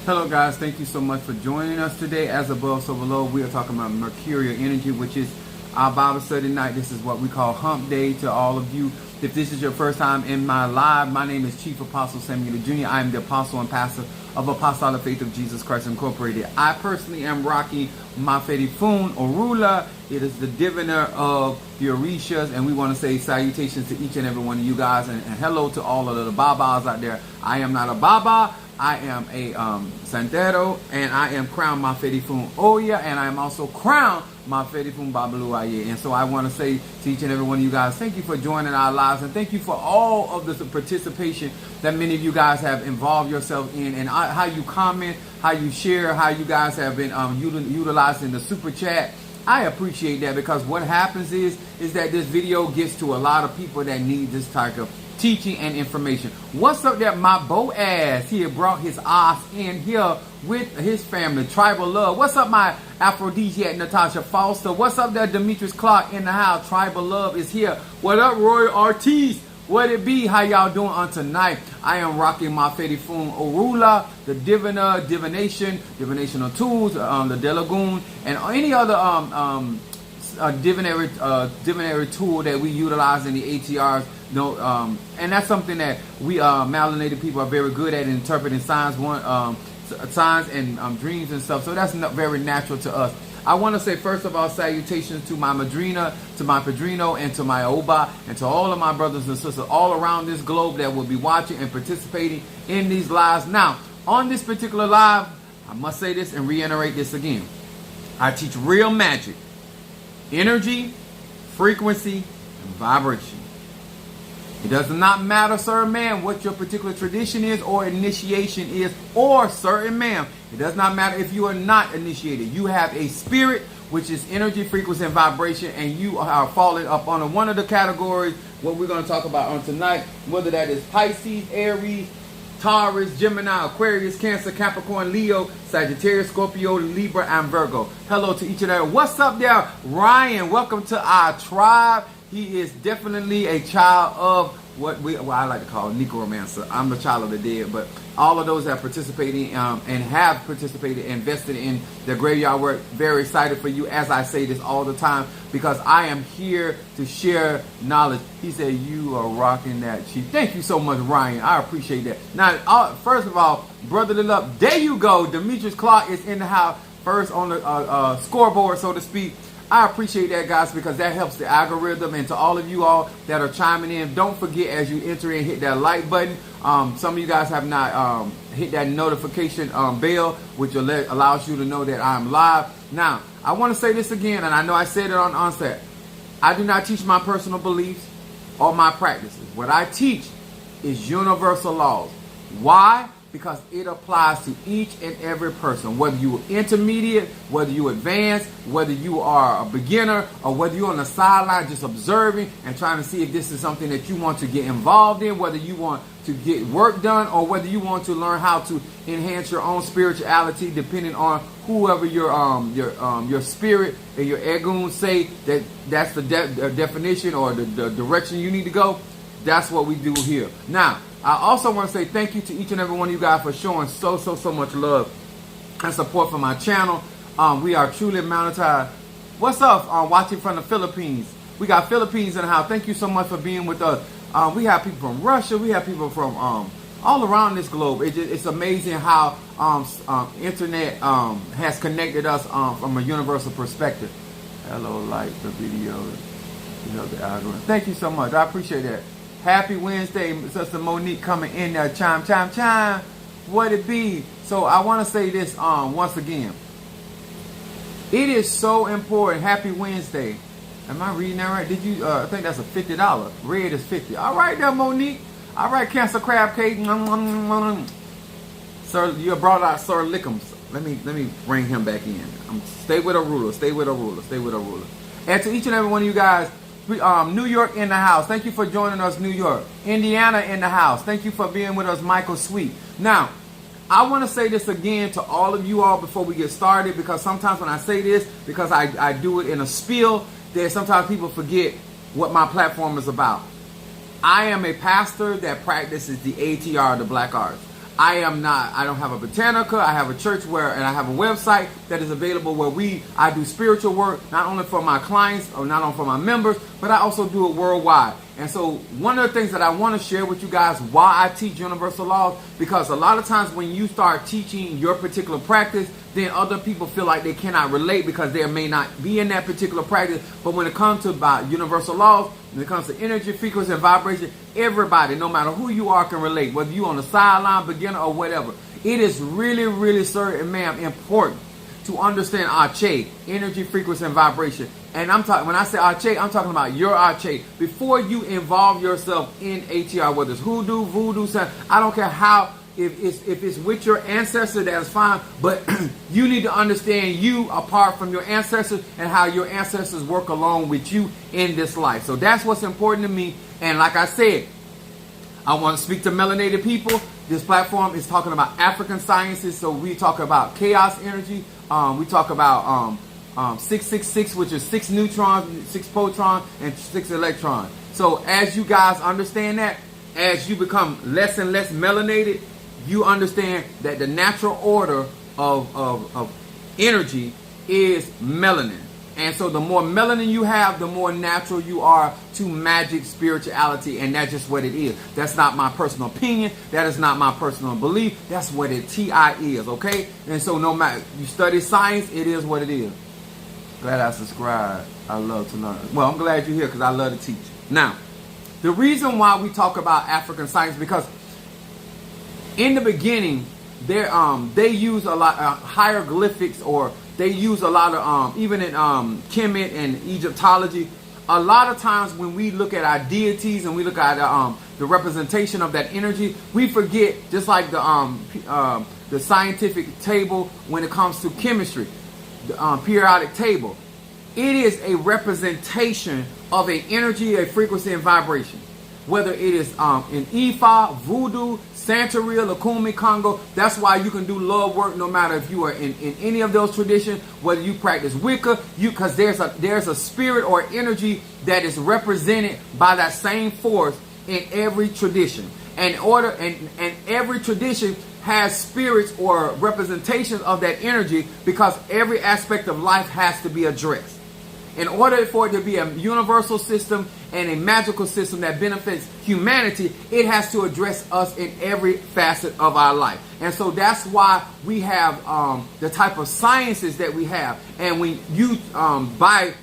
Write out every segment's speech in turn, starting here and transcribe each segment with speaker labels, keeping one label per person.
Speaker 1: Hello guys, thank you so much for joining us today. As above, so below, we are talking about mercurial energy, which is our Bible study night. This is what we call hump day to all of you. If this is your first time in my live, my name is Chief Apostle Samuel Jr. I am the apostle and pastor of Apostolic Faith of Jesus Christ Incorporated. I personally am rocking my Fun Orula. It is the diviner of the Orishas, and we want to say salutations to each and every one of you guys, and hello to all of the Babas out there. I am not a Baba. I am a Santero, and I am crowned Fun Oya, and I am also crowned Fun Babaluaye. And so I want to say to each and every one of you guys, thank you for joining our lives, and thank you for all of the participation that many of you guys have involved yourself in, and how you comment, how you share, how you guys have been utilizing the super chat. I appreciate that, because what happens is that this video gets to a lot of people that need this type of teaching and information. What's up there, my Boaz? He had brought his ass in here with his family, Tribal Love. What's up, my aphrodisiac Natasha Foster? What's up there, Demetrius Clark in the house? Tribal Love is here. What up, Roy Ortiz? What it be? How y'all doing on tonight? I am rocking my Fun Orula, the diviner, divinational tools, the Delagoon, and any other divinary tool that we utilize in the ATRs. And that's something that we melanated people are very good at, interpreting signs, signs and dreams and stuff. So that's very natural to us. I want to say, first of all, salutations to my Madrina, to my Padrino, and to my Oba, and to all of my brothers and sisters all around this globe that will be watching and participating in these lives. Now, on this particular live, I must say this and reiterate this again. I teach real magic, energy, frequency, and vibration. It does not matter, sir, ma'am, what your particular tradition is or initiation is, or certain ma'am. It does not matter if you are not initiated. You have a spirit, which is energy, frequency, and vibration, and you are falling up on one of the categories, what we're going to talk about on tonight, whether that is Pisces, Aries, Taurus, Gemini, Aquarius, Cancer, Capricorn, Leo, Sagittarius, Scorpio, Libra, and Virgo. Hello to each of them. What's up there, Ryan? Welcome to our tribe. He is definitely a child of what I like to call necromancer. I'm the child of the dead, but all of those that are participating and have participated, invested in the graveyard work, very excited for you, as I say this all the time, because I am here to share knowledge. He said, you are rocking that, Chief. Thank you so much, Ryan. I appreciate that. Now, first of all, brotherly love, there you go. Demetrius Clark is in the house, first on the scoreboard, so to speak. I appreciate that, guys, because that helps the algorithm. And to all of you all that are chiming in, don't forget, as you enter in, hit that like button. Some of you guys have not hit that notification bell, which allows you to know that I'm live. Now, I want to say this again, and I know I said it on onset. I do not teach my personal beliefs or my practices. What I teach is universal laws. Why? Because it applies to each and every person, whether you are intermediate, whether you advanced, whether you are a beginner, or whether you're on the sideline just observing and trying to see if this is something that you want to get involved in, whether you want to get work done, or whether you want to learn how to enhance your own spirituality, depending on whoever your spirit and your egun say that's the definition or the direction you need to go. That's what we do here. Now, I also want to say thank you to each and every one of you guys for showing so much love and support for my channel. We are truly monetized. What's up? Watching from the Philippines. We got Philippines in the house. Thank you so much for being with us. We have people from Russia. We have people from all around this globe. It's amazing how internet has connected us from a universal perspective. Hello, like the video. You know, the algorithm. Thank you so much. I appreciate that. Happy Wednesday, Sister Monique coming in there. Chime. What it be? So I want to say this once again. It is so important. Happy Wednesday. Am I reading that right? Did you? I think that's a $50. Red is $50. All right, there, Monique. All right, Cancer Crab Cake. Sir, you brought out Sir Lickums. Let me bring him back in. Stay with a ruler. Stay with a ruler. And to each and every one of you guys. New York in the house. Thank you for joining us, New York. Indiana in the house. Thank you for being with us, Michael Sweet. Now, I want to say this again to all of you all before we get started, because sometimes when I say this, because I do it in a spiel, that sometimes people forget what my platform is about. I am a pastor that practices the ATR, the Black Arts. I don't have a botanica. I have a church and I have a website that is available where I do spiritual work, not only for my clients or not only for my members, but I also do it worldwide. And so one of the things that I want to share with you guys why I teach universal laws, because a lot of times when you start teaching your particular practice, then other people feel like they cannot relate because they may not be in that particular practice. But when it comes to about universal laws, when it comes to energy, frequency, and vibration, everybody, no matter who you are, can relate, whether you're on the sideline, beginner, or whatever. It is really, really, sir and ma'am, important to understand Arche, energy, frequency, and vibration. And when I say Arche, I'm talking about your Arche. Before you involve yourself in ATR, whether it's hoodoo, voodoo, I don't care how, if it's with your ancestor, that's fine. But you need to understand you apart from your ancestors and how your ancestors work along with you in this life. So that's what's important to me. And like I said, I want to speak to melanated people. This platform is talking about African sciences. So we talk about chaos energy. We talk about 666, which is 6 neutrons, 6 protons, and 6 electrons. So as you guys understand that, as you become less and less melanated, you understand that the natural order of energy is melanin. And so the more melanin you have, the more natural you are to magic, spirituality, and that's just what it is. That's not my personal opinion. That is not my personal belief. That's what it TI is, okay? And so no matter you study science, it is what it is. Glad I subscribed. I love to learn. Well, I'm glad you're here because I love to teach. Now, the reason why we talk about African science, because in the beginning, they use a lot of hieroglyphics, or they use a lot of, even in Kemet and Egyptology, a lot of times when we look at our deities and we look at the representation of that energy, we forget, just like the scientific table when it comes to chemistry, the periodic table, it is a representation of an energy, a frequency, and vibration. Whether it is in Ifa, Voodoo, Santeria, Lakumi, Congo, that's why you can do love work no matter if you are in any of those traditions, whether you practice Wicca, because there's a spirit or energy that is represented by that same force in every tradition. And every tradition has spirits or representations of that energy, because every aspect of life has to be addressed. In order for it to be a universal system and a magical system that benefits humanity, it has to address us in every facet of our life. And so that's why we have the type of sciences that we have. And when you, by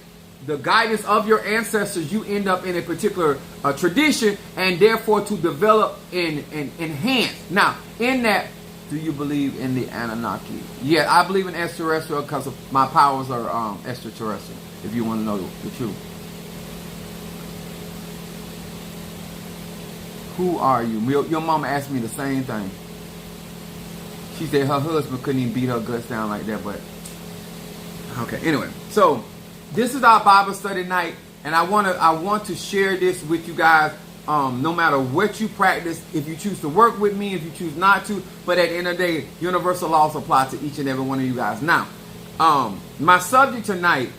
Speaker 1: the guidance of your ancestors, you end up in a particular tradition, and therefore to develop and enhance. Now, in that, do you believe in the Anunnaki? Yeah, I believe in extraterrestrial because my powers are extraterrestrial, if you want to know the truth. Who are you? Your mama asked me the same thing. She said her husband couldn't even beat her guts down like that, but okay. Anyway, so this is our Bible study night, and I want to share this with you guys. No matter what you practice, if you choose to work with me, if you choose not to, but at the end of the day, universal laws apply to each and every one of you guys. Now, my subject tonight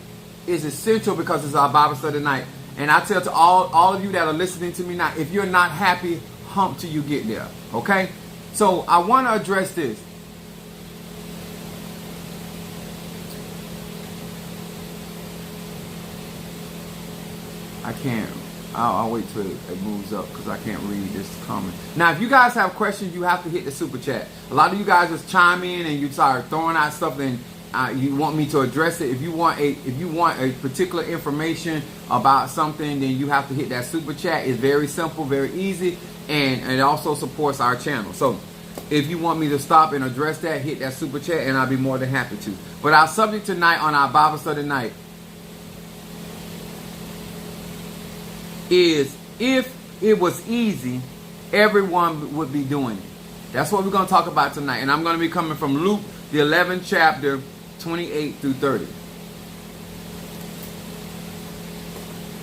Speaker 1: is essential because it's our Bible study night. And I tell to all of you that are listening to me now, if you're not happy, hump till you get there. Okay? So I want to address this. I can't. I'll wait till it moves up because I can't read this comment. Now, if you guys have questions, you have to hit the super chat. A lot of you guys just chime in and you start throwing out stuff, and you want me to address it. If you want a particular information about something, then you have to hit that super chat. It's very simple, very easy, and it also supports our channel. So if you want me to stop and address that, hit that super chat, and I'll be more than happy to. But our subject tonight on our Bible study night is, if it was easy, everyone would be doing it. That's what we're going to talk about tonight. And I'm going to be coming from Luke, the 11th chapter, 28 through 30.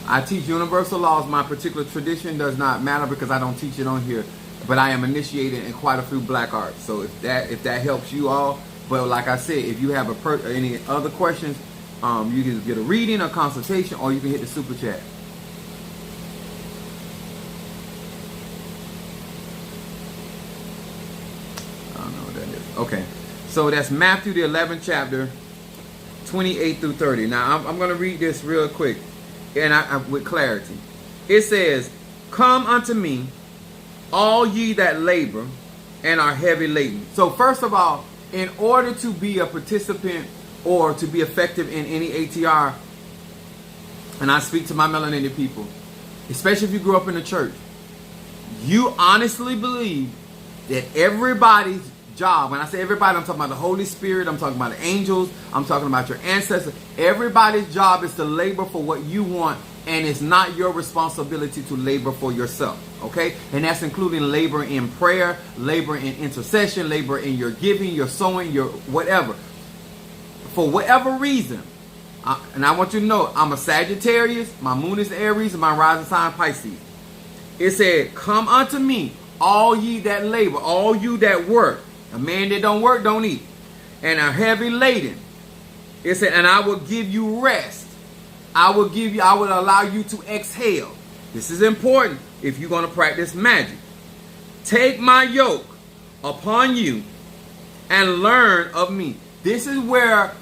Speaker 1: I teach universal laws. My particular tradition does not matter because I don't teach it on here. But I am initiated in quite a few black arts. So if that helps you all. But like I said, if you have any other questions, you can get a reading, a consultation, or you can hit the super chat. Okay. So that's Matthew the 11th chapter, 28 through 30. Now I'm going to read this real quick and with clarity. It says, "Come unto me, all ye that labor and are heavy laden." So first of all, in order to be a participant or to be effective in any ATR, and I speak to my melanated people, especially if you grew up in the church, you honestly believe that everybody's job, when I say everybody, I'm talking about the Holy Spirit, I'm talking about the angels, I'm talking about your ancestors. Everybody's job is to labor for what you want, and it's not your responsibility to labor for yourself, okay? And that's including labor in prayer, labor in intercession, labor in your giving, your sowing, your whatever. For whatever reason, and I want you to know, I'm a Sagittarius, my moon is Aries, and my rising sign Pisces. It said, "Come unto me, all ye that labor," all you that work. A man that don't work don't eat. "And are heavy laden." It said, "And I will give you rest." I will allow you to exhale. This is important if you're going to practice magic. "Take my yoke upon you and learn of me." This is where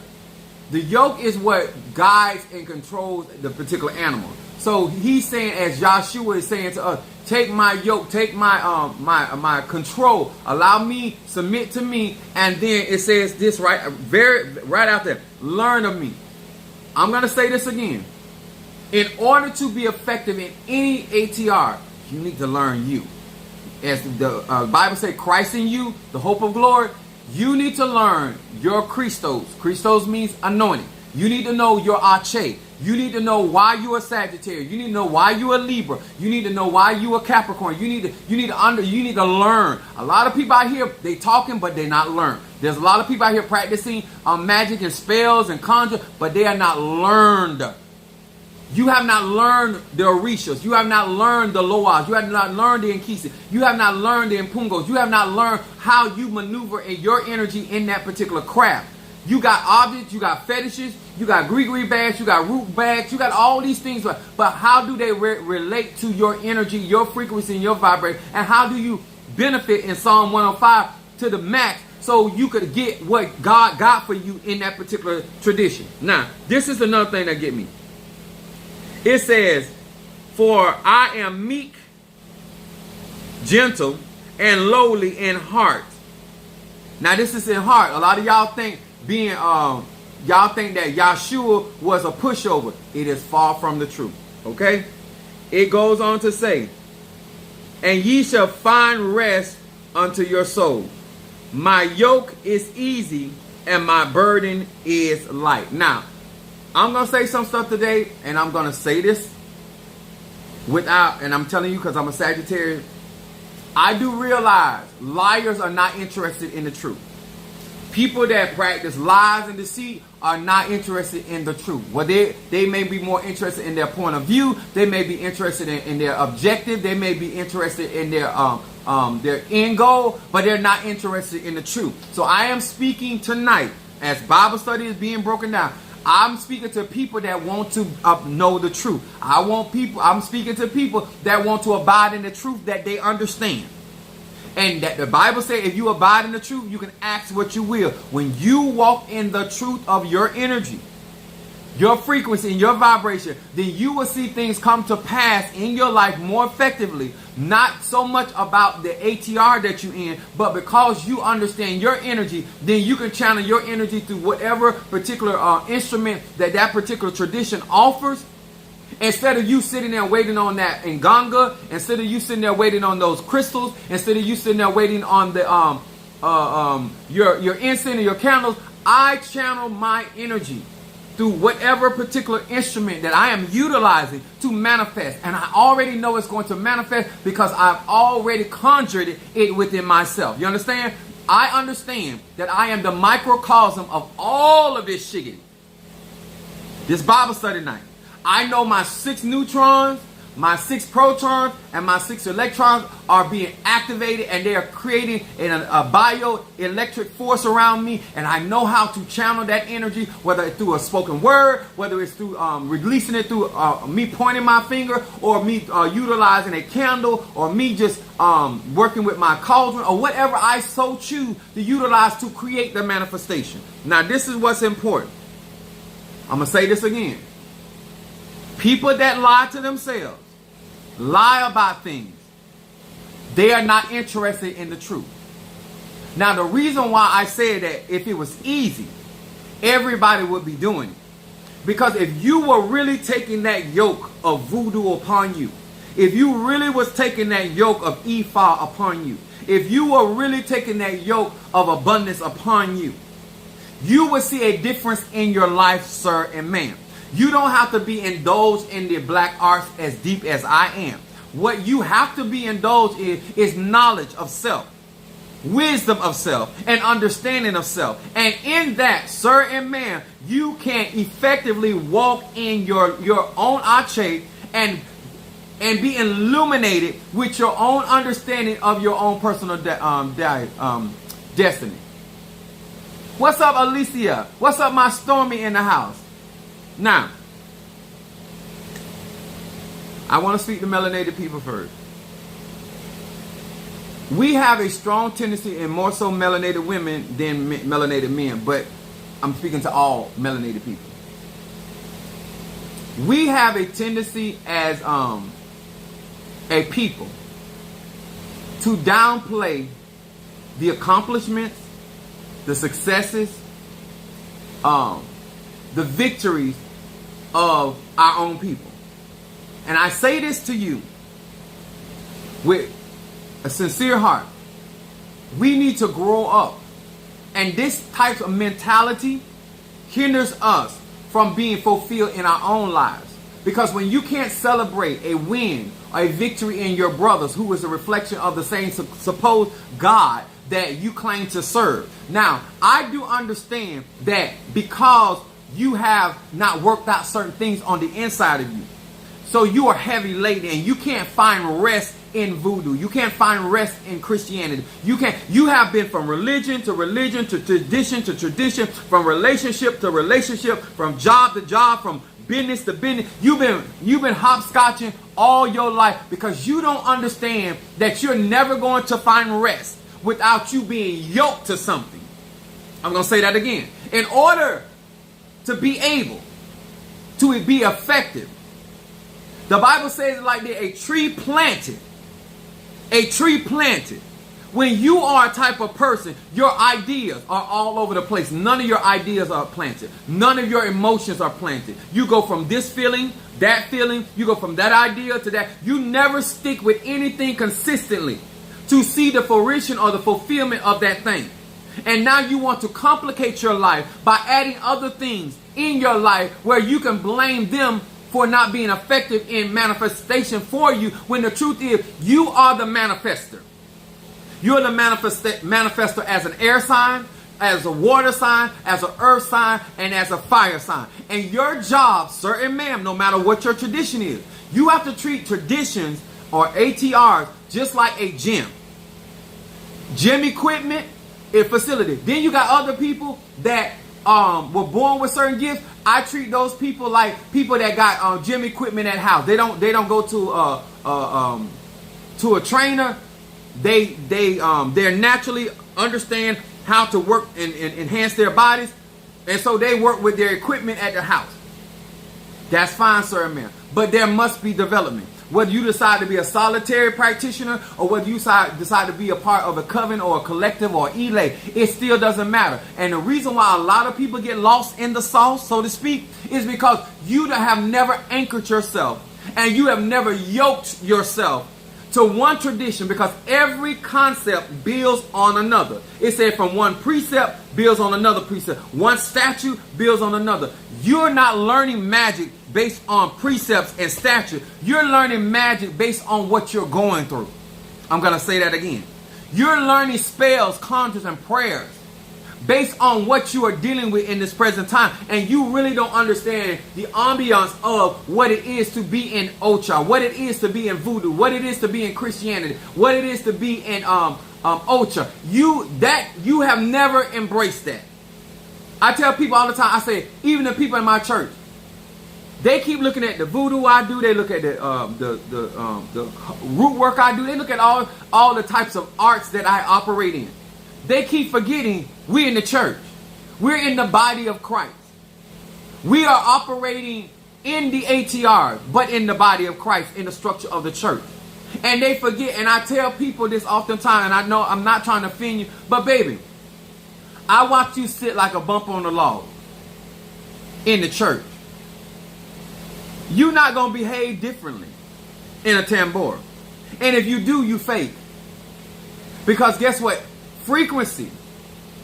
Speaker 1: the yoke is what guides and controls the particular animal. So he's saying, as Joshua is saying to us, take my yoke, take my control, allow me, submit to me, and then it says this right out there, "Learn of me." I'm going to say this again. In order to be effective in any ATR, you need to learn you. As the Bible says, Christ in you, the hope of glory. You need to learn your Christos. Christos means anointing. You need to know your Ache. You need to know why you are Sagittarius. You need to know why you are Libra. You need to know why you are Capricorn. You need to learn. A lot of people out here, they talking, but they not learn. There's a lot of people out here practicing magic and spells and conjure, but they are not learned. You have not learned the Orishas. You have not learned the Loas. You have not learned the Inkisi. You have not learned the Impungos. You have not learned how you maneuver in your energy in that particular craft. You got objects, you got fetishes, you got gree bags, you got root bags, you got all these things. But how do they relate to your energy, your frequency, and your vibration? And how do you benefit in Psalm 105 to the max so you could get what God got for you in that particular tradition? Now, this is another thing that get me. It says, "For I am meek, gentle, and lowly in heart." Now, this is in heart. A lot of y'all think y'all think that Yahshua was a pushover. It is far from the truth. Okay? It goes on to say, "And ye shall find rest unto your soul. My yoke is easy and my burden is light." Now, I'm going to say some stuff today, and I'm going to say this and I'm telling you because I'm a Sagittarius, I do realize liars are not interested in the truth. People that practice lies and deceit are not interested in the truth. Well, they may be more interested in their point of view. They may be interested in their objective. They may be interested in their end goal, but they're not interested in the truth. So I am speaking tonight as Bible study is being broken down. I'm speaking to people that want to know the truth. I'm speaking to people that want to abide in the truth that they understand. And that the Bible says if you abide in the truth, you can ask what you will. When you walk in the truth of your energy, your frequency and your vibration, then you will see things come to pass in your life more effectively. Not so much about the ATR that you're in, but because you understand your energy, then you can channel your energy through whatever particular instrument that particular tradition offers. Instead of you sitting there waiting on that Nganga, instead of you sitting there waiting on those crystals, instead of you sitting there waiting on the your incense and your candles, I channel my energy through whatever particular instrument that I am utilizing to manifest. And I already know it's going to manifest because I've already conjured it within myself. You understand? I understand that I am the microcosm of all of this shiggity. This Bible study night. I know my 6 neutrons, my 6 protons and my 6 electrons are being activated, and they are creating a bioelectric force around me, and I know how to channel that energy, whether it's through a spoken word, whether it's through releasing it through me pointing my finger, or me utilizing a candle, or me just working with my cauldron, or whatever I so choose to utilize to create the manifestation. Now, this is what's important. I'm going to say this again. People that lie to themselves, lie about things, they are not interested in the truth. Now, the reason why I say that, if it was easy, everybody would be doing it. Because if you were really taking that yoke of voodoo upon you, if you really was taking that yoke of Ifa upon you, if you were really taking that yoke of abundance upon you, you will see a difference in your life, sir and ma'am. You don't have to be indulged in the black arts as deep as I am. What you have to be indulged in is knowledge of self, wisdom of self, and understanding of self. And in that, sir and ma'am, you can effectively walk in your own ache and be illuminated with your own understanding of your own personal destiny. What's up, Alicia? What's up, my Stormy in the house? Now, I want to speak to melanated people first. We have a strong tendency, and more so melanated women than melanated men, but I'm speaking to all melanated people. We have a tendency as a people to downplay the accomplishments, the successes, the victories of our own people. And I say this to you with a sincere heart. We need to grow up. And this type of mentality hinders us from being fulfilled in our own lives. Because when you can't celebrate a win or a victory in your brothers, who is a reflection of the same supposed God that you claim to serve. Now, I do understand that because you have not worked out certain things on the inside of you, so you are heavy laden and you can't find rest in voodoo. You can't find rest in Christianity. You have been from religion to religion, to tradition, from relationship to relationship, from job to job, from business to business. You've been hopscotching all your life because you don't understand that you're never going to find rest without you being yoked to something. I'm going to say that again. In order to be able to be effective, the Bible says it like this: a tree planted. A tree planted. When you are a type of person, your ideas are all over the place. None of your ideas are planted. None of your emotions are planted. You go from this feeling, that feeling. You go from that idea to that. You never stick with anything consistently to see the fruition or the fulfillment of that thing. And now you want to complicate your life by adding other things in your life where you can blame them for not being effective in manifestation for you, when the truth is you are the manifester. You're the manifester as an air sign, as a water sign, as an earth sign, and as a fire sign. And your job, sir and ma'am, no matter what your tradition is, you have to treat traditions or ATRs just like a gym. Gym equipment, a facility. Then you got other people that were born with certain gifts. I treat those people like people that got gym equipment at house. They don't go to a trainer. They naturally understand how to work and enhance their bodies, and so they work with their equipment at their house. That's fine, sir and ma'am. But there must be development. Whether you decide to be a solitary practitioner or whether you decide to be a part of a coven or a collective or elay, it still doesn't matter. And the reason why a lot of people get lost in the sauce, so to speak, is because you have never anchored yourself and you have never yoked yourself to one tradition, because every concept builds on another. It said from one precept builds on another precept. One statute builds on another. You're not learning magic based on precepts and statute. You're learning magic based on what you're going through. I'm going to say that again. You're learning spells, conjures, and prayers based on what you are dealing with in this present time, and you really don't understand the ambiance of what it is to be in Ocha, what it is to be in Voodoo, what it is to be in Christianity, what it is to be in Ocha. You have never embraced that. I tell people all the time, I say, even the people in my church, they keep looking at the voodoo I do. They look at the root work I do. They look at all the types of arts that I operate in. They keep forgetting we're in the church. We're in the body of Christ. We are operating in the ATR, but in the body of Christ, in the structure of the church. And they forget, and I tell people this oftentimes, and I know I'm not trying to offend you, but baby, I watch you sit like a bump on the log in the church. You're not going to behave differently in a tambor. And if you do, you fake. Because guess what? Frequency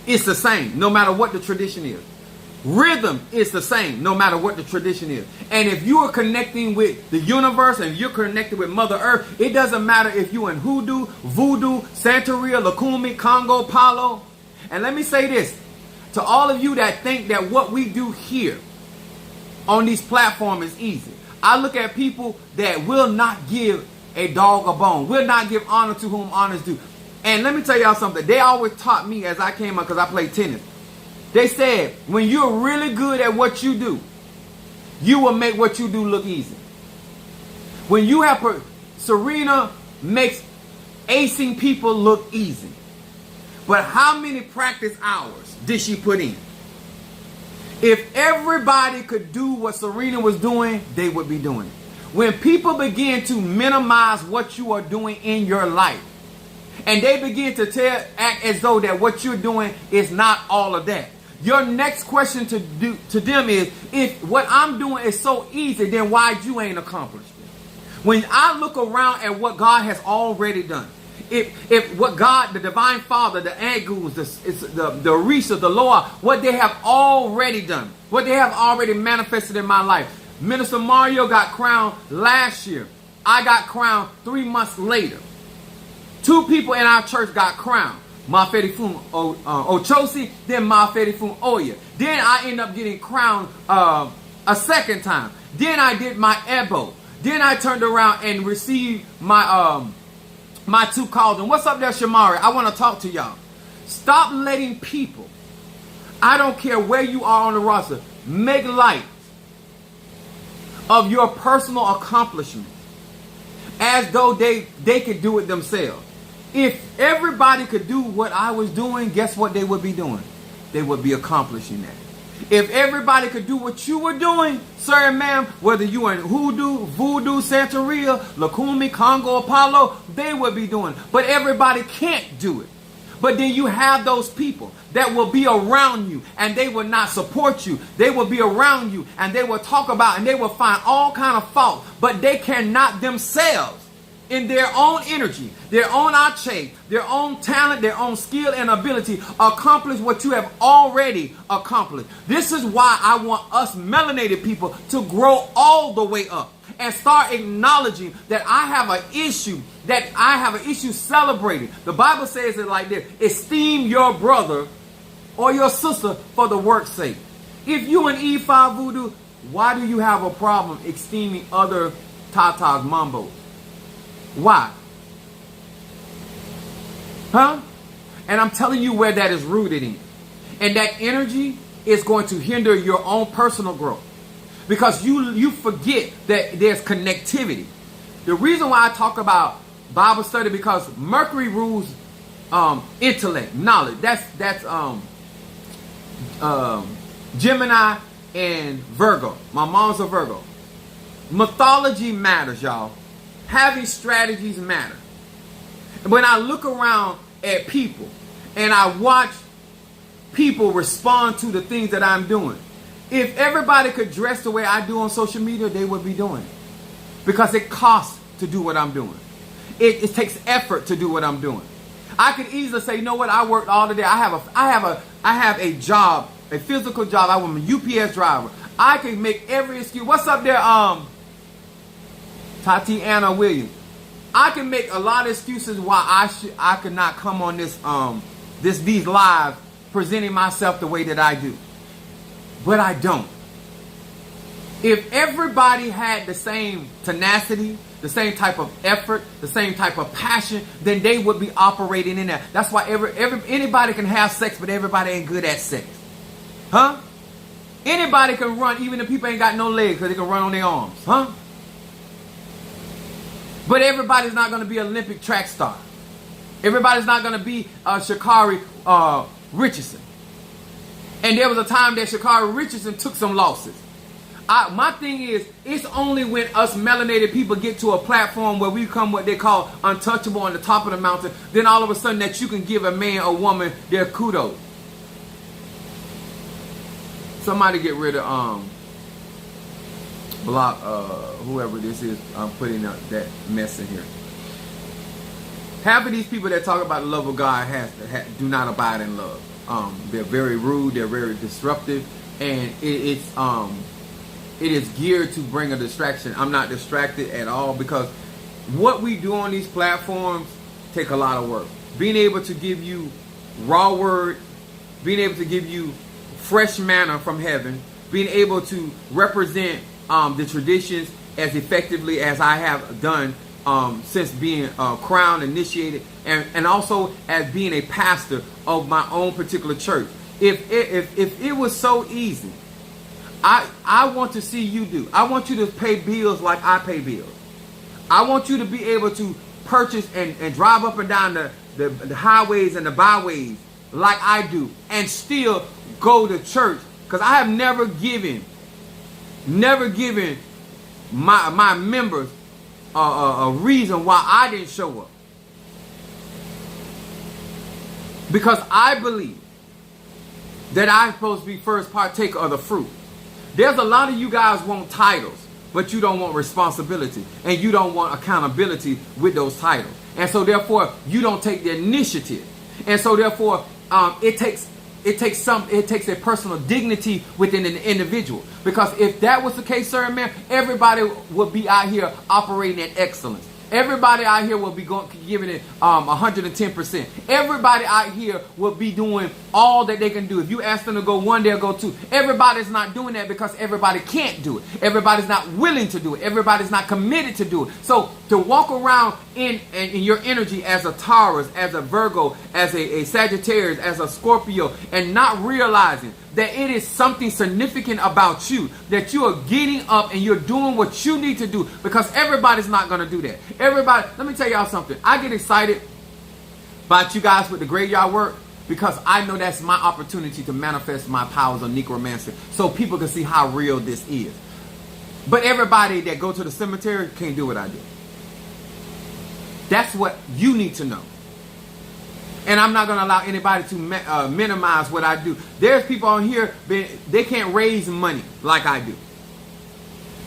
Speaker 1: is the same, no matter what the tradition is. Rhythm is the same, no matter what the tradition is. And if you are connecting with the universe and you're connected with Mother Earth, it doesn't matter if you're in hoodoo, voodoo, Santeria, Lukumi, Congo, Palo. And let me say this to all of you that think that what we do here on these platforms is easy. I look at people that will not give a dog a bone, will not give honor to whom honor is due. And let me tell y'all something. They always taught me as I came up, because I played tennis. They said, when you're really good at what you do, you will make what you do look easy. When you have, Serena makes acing people look easy. But how many practice hours did she put in? If everybody could do what Serena was doing, they would be doing it. When people begin to minimize what you are doing in your life, and they begin to act as though that what you're doing is not all of that, your next question to them is, if what I'm doing is so easy, then why you ain't accomplished it? When I look around at what God has already done, if what God, the Divine Father, the Agus, the Orisha, the Loa, what they have already done, what they have already manifested in my life. Minister Mario got crowned last year. I got crowned 3 months later. 2 people in our church got crowned. Maferi Ochosi, then Maferi Oya. Then I end up getting crowned a second time. Then I did my Ebo. Then I turned around and received my 2 calls. And what's up there, Shamari? I want to talk to y'all. Stop letting people, I don't care where you are on the roster, make light of your personal accomplishments as though they could do it themselves. If everybody could do what I was doing, guess what they would be doing? They would be accomplishing that. If everybody could do what you were doing, sir and ma'am, whether you were in hoodoo, voodoo, Santeria, Lukumi, Congo, Apollo, they would be doing it. But everybody can't do it. But then you have those people that will be around you and they will not support you. They will be around you and they will talk about and they will find all kind of fault, but they cannot themselves, in their own energy, their own ache, their own talent, their own skill and ability, accomplish what you have already accomplished. This is why I want us melanated people to grow all the way up and start acknowledging that I have an issue celebrating. The Bible says it like this: esteem your brother or your sister for the work's sake. If you in E5 Voodoo, why do you have a problem esteeming other Tatas Mambos? Why? Huh? And I'm telling you where that is rooted in. And that energy is going to hinder your own personal growth. Because you forget that there's connectivity. The reason why I talk about Bible study, because Mercury rules intellect, knowledge. That's Gemini and Virgo. My mom's a Virgo. Mythology matters, y'all. Having strategies matter. When I look around at people and I watch people respond to the things that I'm doing, if everybody could dress the way I do on social media, they would be doing it. Because it costs to do what I'm doing. It takes effort to do what I'm doing. I could easily say, you know what, I worked all the day. I have a job, a physical job. I'm a UPS driver. I can make every excuse. What's up there, Tatiana Williams? I can make a lot of excuses why I could not come on these live presenting myself the way that I do. But I don't. If everybody had the same tenacity, the same type of effort, the same type of passion, then they would be operating in that. That's why anybody can have sex, but everybody ain't good at sex. Huh? Anybody can run, even if people ain't got no legs, because they can run on their arms. Huh? But everybody's not going to be an Olympic track star. Everybody's not going to be Sha'Carri Richardson. And there was a time that Sha'Carri Richardson took some losses. My thing is, it's only when us melanated people get to a platform where we become what they call untouchable on the top of the mountain, then all of a sudden that you can give a man or woman their kudos. Somebody get rid of block whoever this is putting that mess in here. Half of these people that talk about the love of God do not abide in love. They're very rude, they're very disruptive, and it is geared to bring a distraction. I'm not distracted at all, because what we do on these platforms take a lot of work. Being able to give you raw word, being able to give you fresh manna from heaven, being able to represent the traditions as effectively as I have done since being crowned, initiated, and also as being a pastor of my own particular church. If it was so easy, I want to see you do. I want you to pay bills like I pay bills. I want you to be able to purchase and drive up and down the highways and the byways like I do, and still go to church, because I have never given my members a reason why I didn't show up. Because I believe that I'm supposed to be first partaker of the fruit. There's a lot of you guys want titles, but you don't want responsibility, and you don't want accountability with those titles. And so therefore, you don't take the initiative. And so therefore, it takes a personal dignity within an individual. Because if that was the case, sir and ma'am, everybody would be out here operating at excellence. Everybody out here will be giving it 110%. Everybody out here will be doing all that they can do. If you ask them to go one, they'll go two. Everybody's not doing that because everybody can't do it. Everybody's not willing to do it. Everybody's not committed to do it. So to walk around in your energy as a Taurus, as a Virgo, as a Sagittarius, as a Scorpio, and not realizing that it is something significant about you, that you are getting up and you're doing what you need to do, because everybody's not going to do that. Everybody, let me tell y'all something. I get excited about you guys with the graveyard work, because I know that's my opportunity to manifest my powers of necromancy, so people can see how real this is. But everybody that go to the cemetery can't do what I do. That's what you need to know. And I'm not going to allow anybody to minimize what I do. There's people on here, they can't raise money like I do.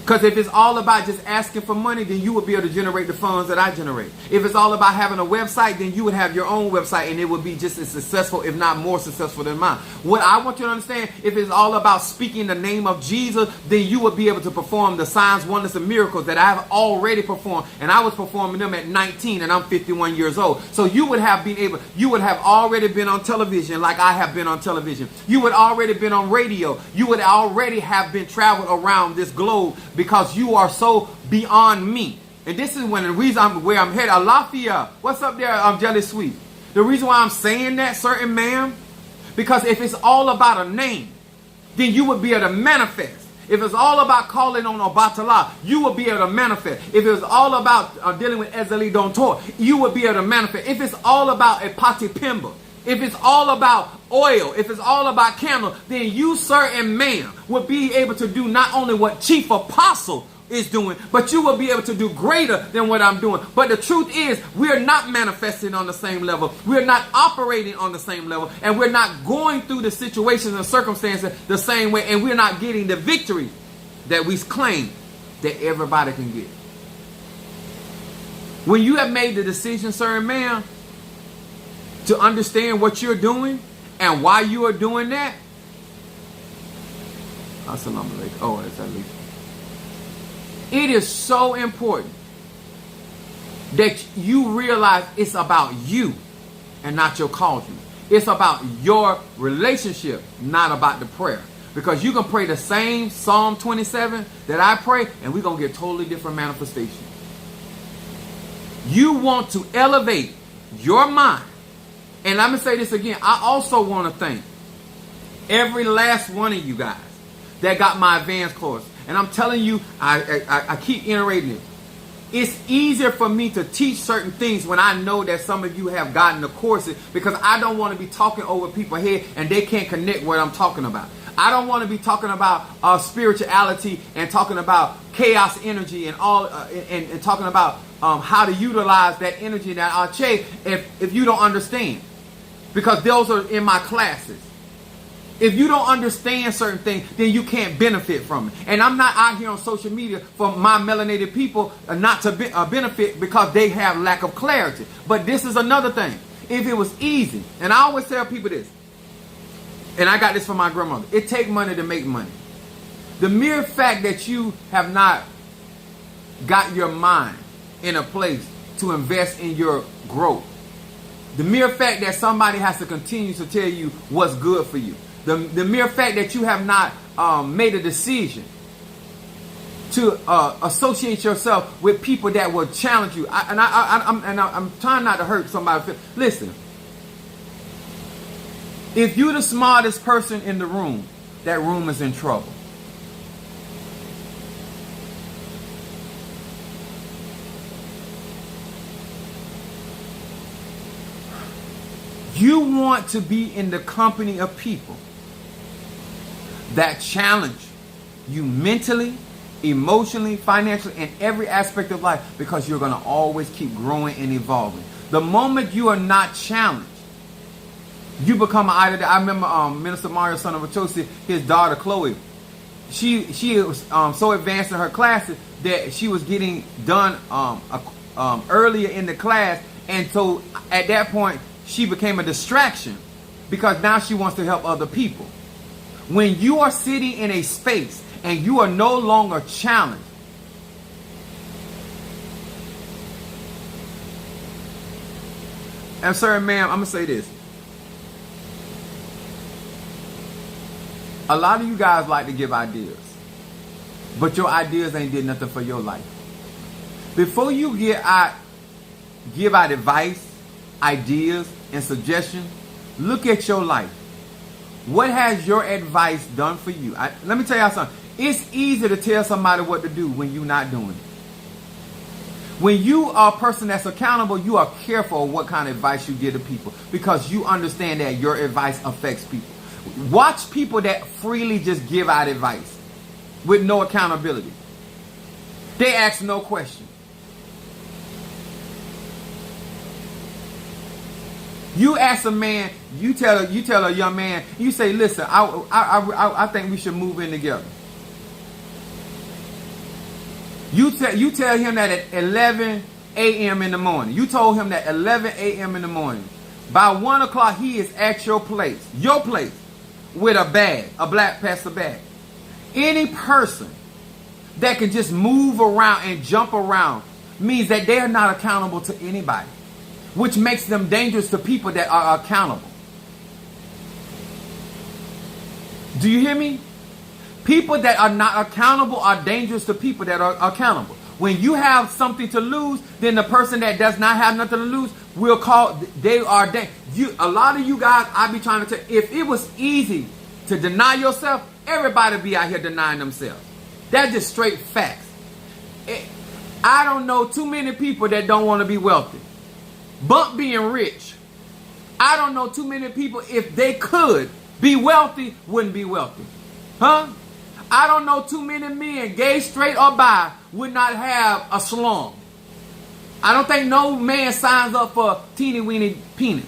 Speaker 1: Because if it's all about just asking for money, then you would be able to generate the funds that I generate. If it's all about having a website, then you would have your own website, and it would be just as successful, if not more successful than mine. What I want you to understand, if it's all about speaking the name of Jesus, then you would be able to perform the signs, wonders, and miracles that I have already performed. And I was performing them at 19, and I'm 51 years old. So you would have already been on television like I have been on television. You would already been on radio. You would already have been traveled around this globe, because you are so beyond me. And this is the reason where I'm headed. Alafia, what's up there? I'm Jelly Sweet. The reason why I'm saying that, certain ma'am, because if it's all about a name, then you would be able to manifest. If it's all about calling on Obatala, you will be able to manifest. If it's all about dealing with Ezeli Dontor, you will be able to manifest. If it's all about a Pati Pimba, if it's all about oil, if it's all about candle, then you, sir and ma'am, will be able to do not only what Chief Apostle is doing, but you will be able to do greater than what I'm doing. But the truth is, we're not manifesting on the same level. We're not operating on the same level. And we're not going through the situations and circumstances the same way. And we're not getting the victory that we claim that everybody can get. When you have made the decision, sir and ma'am, to understand what you're doing and why you are doing that. Assalamu alaikum. Oh, that's at least. It is so important that you realize it's about you and not your cauldron. It's about your relationship, not about the prayer. Because you can pray the same Psalm 27 that I pray, and we're going to get totally different manifestation. You want to elevate your mind. And I'm going to say this again. I also want to thank every last one of you guys that got my advanced course. And I'm telling you, I keep iterating it. It's easier for me to teach certain things when I know that some of you have gotten the courses, because I don't want to be talking over people's head and they can't connect what I'm talking about. I don't want to be talking about spirituality and talking about chaos energy and all and talking about how to utilize that energy and that arche if you don't understand. Because those are in my classes. If you don't understand certain things, then you can't benefit from it. And I'm not out here on social media for my melanated people not to benefit because they have lack of clarity. But this is another thing. If it was easy, and I always tell people this, and I got this from my grandmother, it takes money to make money. The mere fact that you have not got your mind in a place to invest in your growth, the mere fact that somebody has to continue to tell you what's good for you, the mere fact that you have not made a decision to associate yourself with people that will challenge you. I'm trying not to hurt somebody. Listen, if you're the smartest person in the room, that room is in trouble. You want to be in the company of people that challenge you mentally, emotionally, financially, in every aspect of life, because you're going to always keep growing and evolving. The moment you are not challenged, you become an idol. I remember Minister Mario, son of Achosi, his daughter Chloe, she was so advanced in her classes that she was getting done earlier in the class, and so at that point she became a distraction because now she wants to help other people. When you are sitting in a space and you are no longer challenged, and sir and ma'am, I'm going to say this. A lot of you guys like to give ideas, but your ideas ain't did nothing for your life. Before you give out advice, ideas, and suggestions, look at your life. What has your advice done for you? Let me tell y'all something. It's easy to tell somebody what to do when you're not doing it. When you are a person that's accountable, you are careful of what kind of advice you give to people, because you understand that your advice affects people. Watch people that freely just give out advice with no accountability. They ask no question. You ask a man, you tell a young man, you say, listen, I think we should move in together. You tell him that at 11 a.m. in the morning. You told him that 11 a.m. in the morning. By 1 o'clock, he is at your place, with a bag, a black plastic bag. Any person that can just move around and jump around means that they are not accountable to anybody, which makes them dangerous to people that are accountable. Do you hear me? People that are not accountable are dangerous to people that are accountable. When you have something to lose, then the person that does not have nothing to lose will they are dangerous. A lot of you guys, I be trying to tell, if it was easy to deny yourself, everybody be out here denying themselves. That's just straight facts. I don't know too many people that don't want to be wealthy. Bump being rich. I don't know too many people, if they could be wealthy, wouldn't be wealthy. Huh? I don't know too many men, gay, straight, or bi, would not have a slum. I don't think no man signs up for teeny weeny penis.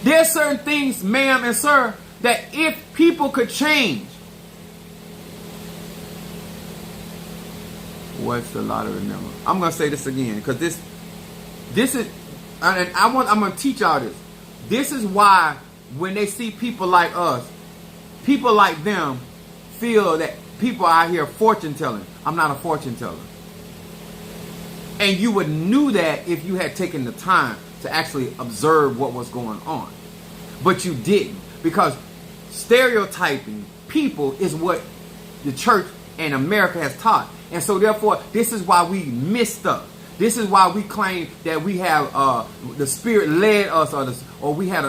Speaker 1: There's certain things, ma'am and sir, that if people could change. What's a lot to remember? I'm gonna say this again, because this is, and I'm gonna teach y'all this. This is why when they see people like us, people like them feel that people out here fortune telling. I'm not a fortune teller. And you would knew that if you had taken the time to actually observe what was going on. But you didn't, because stereotyping people is what the church and America has taught. And so therefore, this is why we miss stuff. This is why we claim that we have the Spirit led us, or we had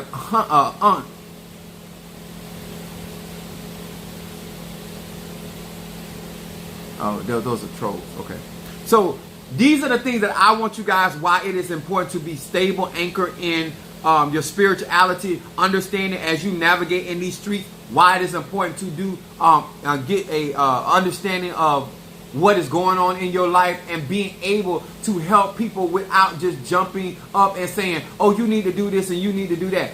Speaker 1: those are trolls. Okay. So these are the things that I want you guys, why it is important to be stable, anchored in your spirituality, understanding as you navigate in these streets, why it is important to do get a understanding of what is going on in your life, and being able to help people without just jumping up and saying, oh, you need to do this and you need to do that.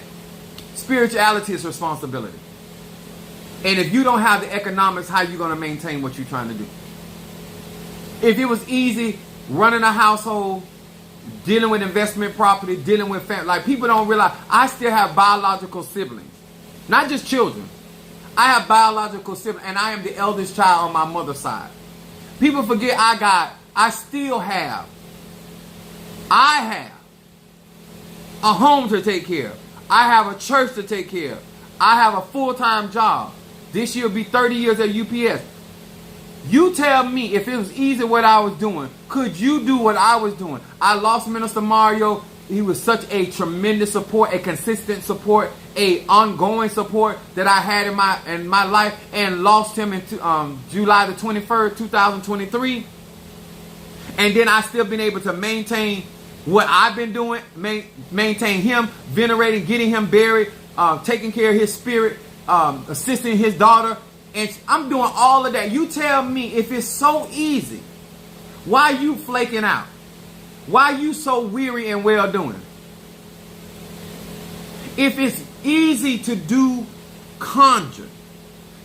Speaker 1: Spirituality is responsibility. And if you don't have the economics, how are you going to maintain what you're trying to do? If it was easy running a household, dealing with investment property, dealing with family, like, people don't realize I still have biological siblings, not just children. I have biological siblings, and I am the eldest child on my mother's side. People forget I still have a home to take care of. I have a church to take care of. I have a full-time job. This year will be 30 years at UPS. You tell me, if it was easy what I was doing, could you do what I was doing? I lost Minister Mario. He was such a tremendous support, a consistent support, a ongoing support that I had in my life, and lost him in July the 21st, 2023. And then I still been able to maintain what I've been doing, maintain him, venerating, getting him buried, taking care of his spirit, assisting his daughter. And I'm doing all of that. You tell me, if it's so easy, why you flaking out? Why you so weary and well doing? If it's easy to do conjure,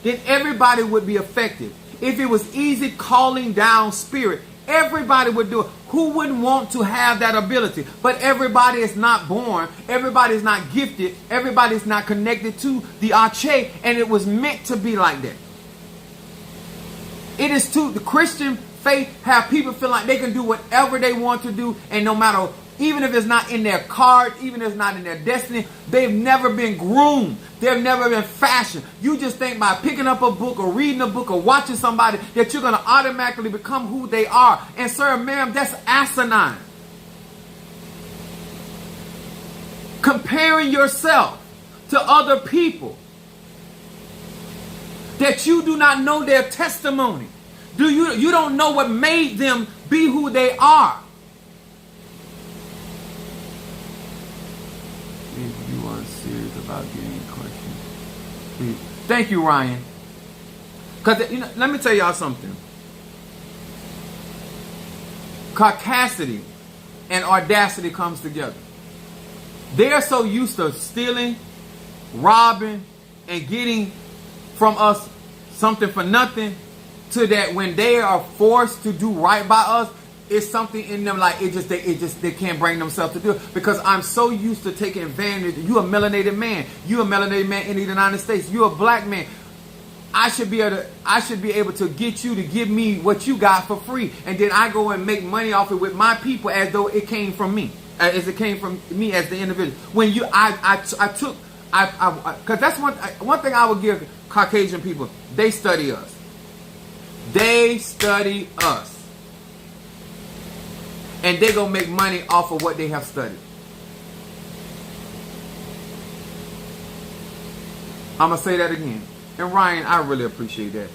Speaker 1: then everybody would be affected. If it was easy calling down spirit, everybody would do it. Who wouldn't want to have that ability? But everybody is not born. Everybody is not gifted. Everybody is not connected to the Arche, and it was meant to be like that. It is to the Christian faith have people feel like they can do whatever they want to do, and no matter, even if it's not in their card, even if it's not in their destiny, they've never been groomed. They've never been fashioned. You just think by picking up a book or reading a book or watching somebody that you're going to automatically become who they are. And sir, ma'am, that's asinine. Comparing yourself to other people that you do not know their testimony. You don't know what made them be who they are. If you are serious about getting questions, please. Thank you, Ryan. Because, let me tell y'all something. Caucasity and audacity comes together. They are so used to stealing, robbing, and getting from us something for nothing, to that when they are forced to do right by us, it's something in them like they can't bring themselves to do it. Because I'm so used to taking advantage. You a melanated man. You a melanated man in the United States. You a black man. I should be able to get you to give me what you got for free, and then I go and make money off it with my people as though it came from me, as it came from me as the individual. When because that's one thing I would give Caucasian people. They study us. They study us. And they gonna make money off of what they have studied. I'm gonna say that again. And Ryan, I really appreciate that.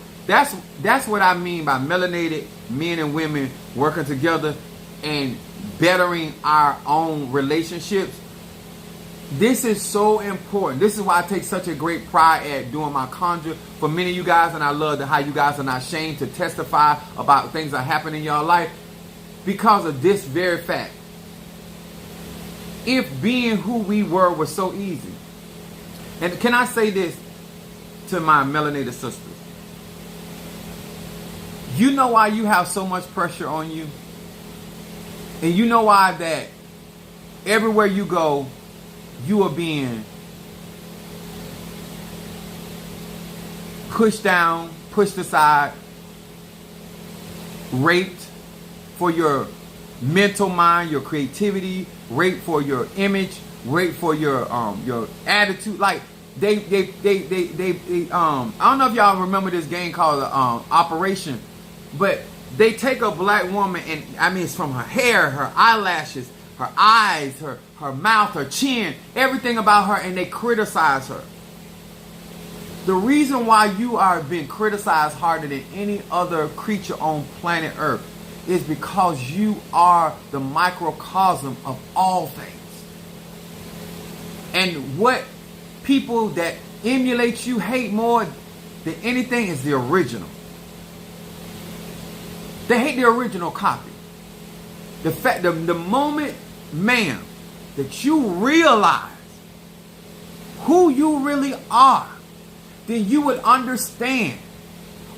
Speaker 1: That's what I mean by melanated men and women working together and bettering our own relationships. This is so important. This is why I take such a great pride at doing my conjure for many of you guys, and I love how you guys are not ashamed to testify about things that happen in your life because of this very fact. If being who we were was so easy, and can I say this to my melanated sisters? You know why you have so much pressure on you? And you know why that everywhere you go, you are being pushed down, pushed aside, raped for your mental mind, your creativity, rape for your image, rape for your attitude. Like they I don't know if y'all remember this game called Operation, but they take a black woman, and I mean it's from her hair, her eyelashes, her eyes, her mouth, her chin, everything about her, and they criticize her. The reason why you are being criticized harder than any other creature on planet Earth is because you are the microcosm of all things. And what people that emulate you hate more than anything is the original. They hate the original copy. The fact, the moment, ma'am, that you realize who you really are, then you would understand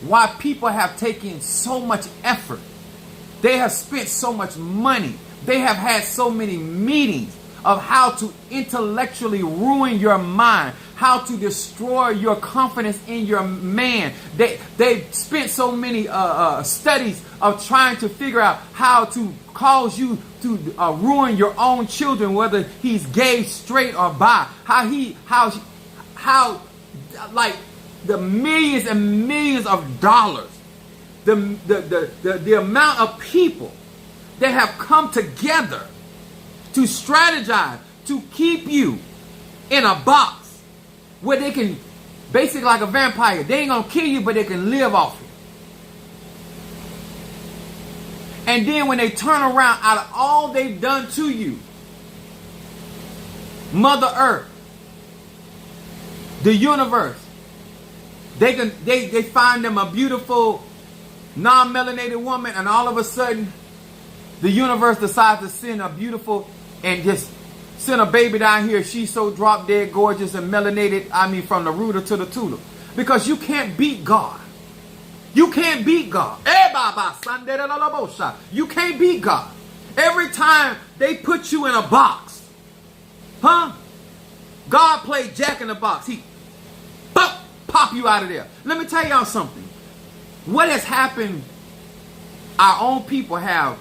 Speaker 1: why people have taken so much effort. They have spent so much money. They have had so many meetings of how to intellectually ruin your mind, how to destroy your confidence in your man. They spent so many studies of trying to figure out how to cause you to ruin your own children, whether he's gay, straight, or bi. How like the millions and millions of dollars, the amount of people that have come together to strategize to keep you in a box where they can, basically like a vampire, they ain't gonna kill you, but they can live off you. And then when they turn around, out of all they've done to you, Mother Earth, the universe, they find them a beautiful non-melanated woman, and all of a sudden the universe decides to send a beautiful and just send a baby down here. She's so drop dead gorgeous and melanated, I mean from the rooter to the tutor. Because you can't beat God. You can't beat God. You can't beat God. Every time they put you in a box, God played Jack in the Box. He pop you out of there. Let me tell y'all something. What has happened, our own people have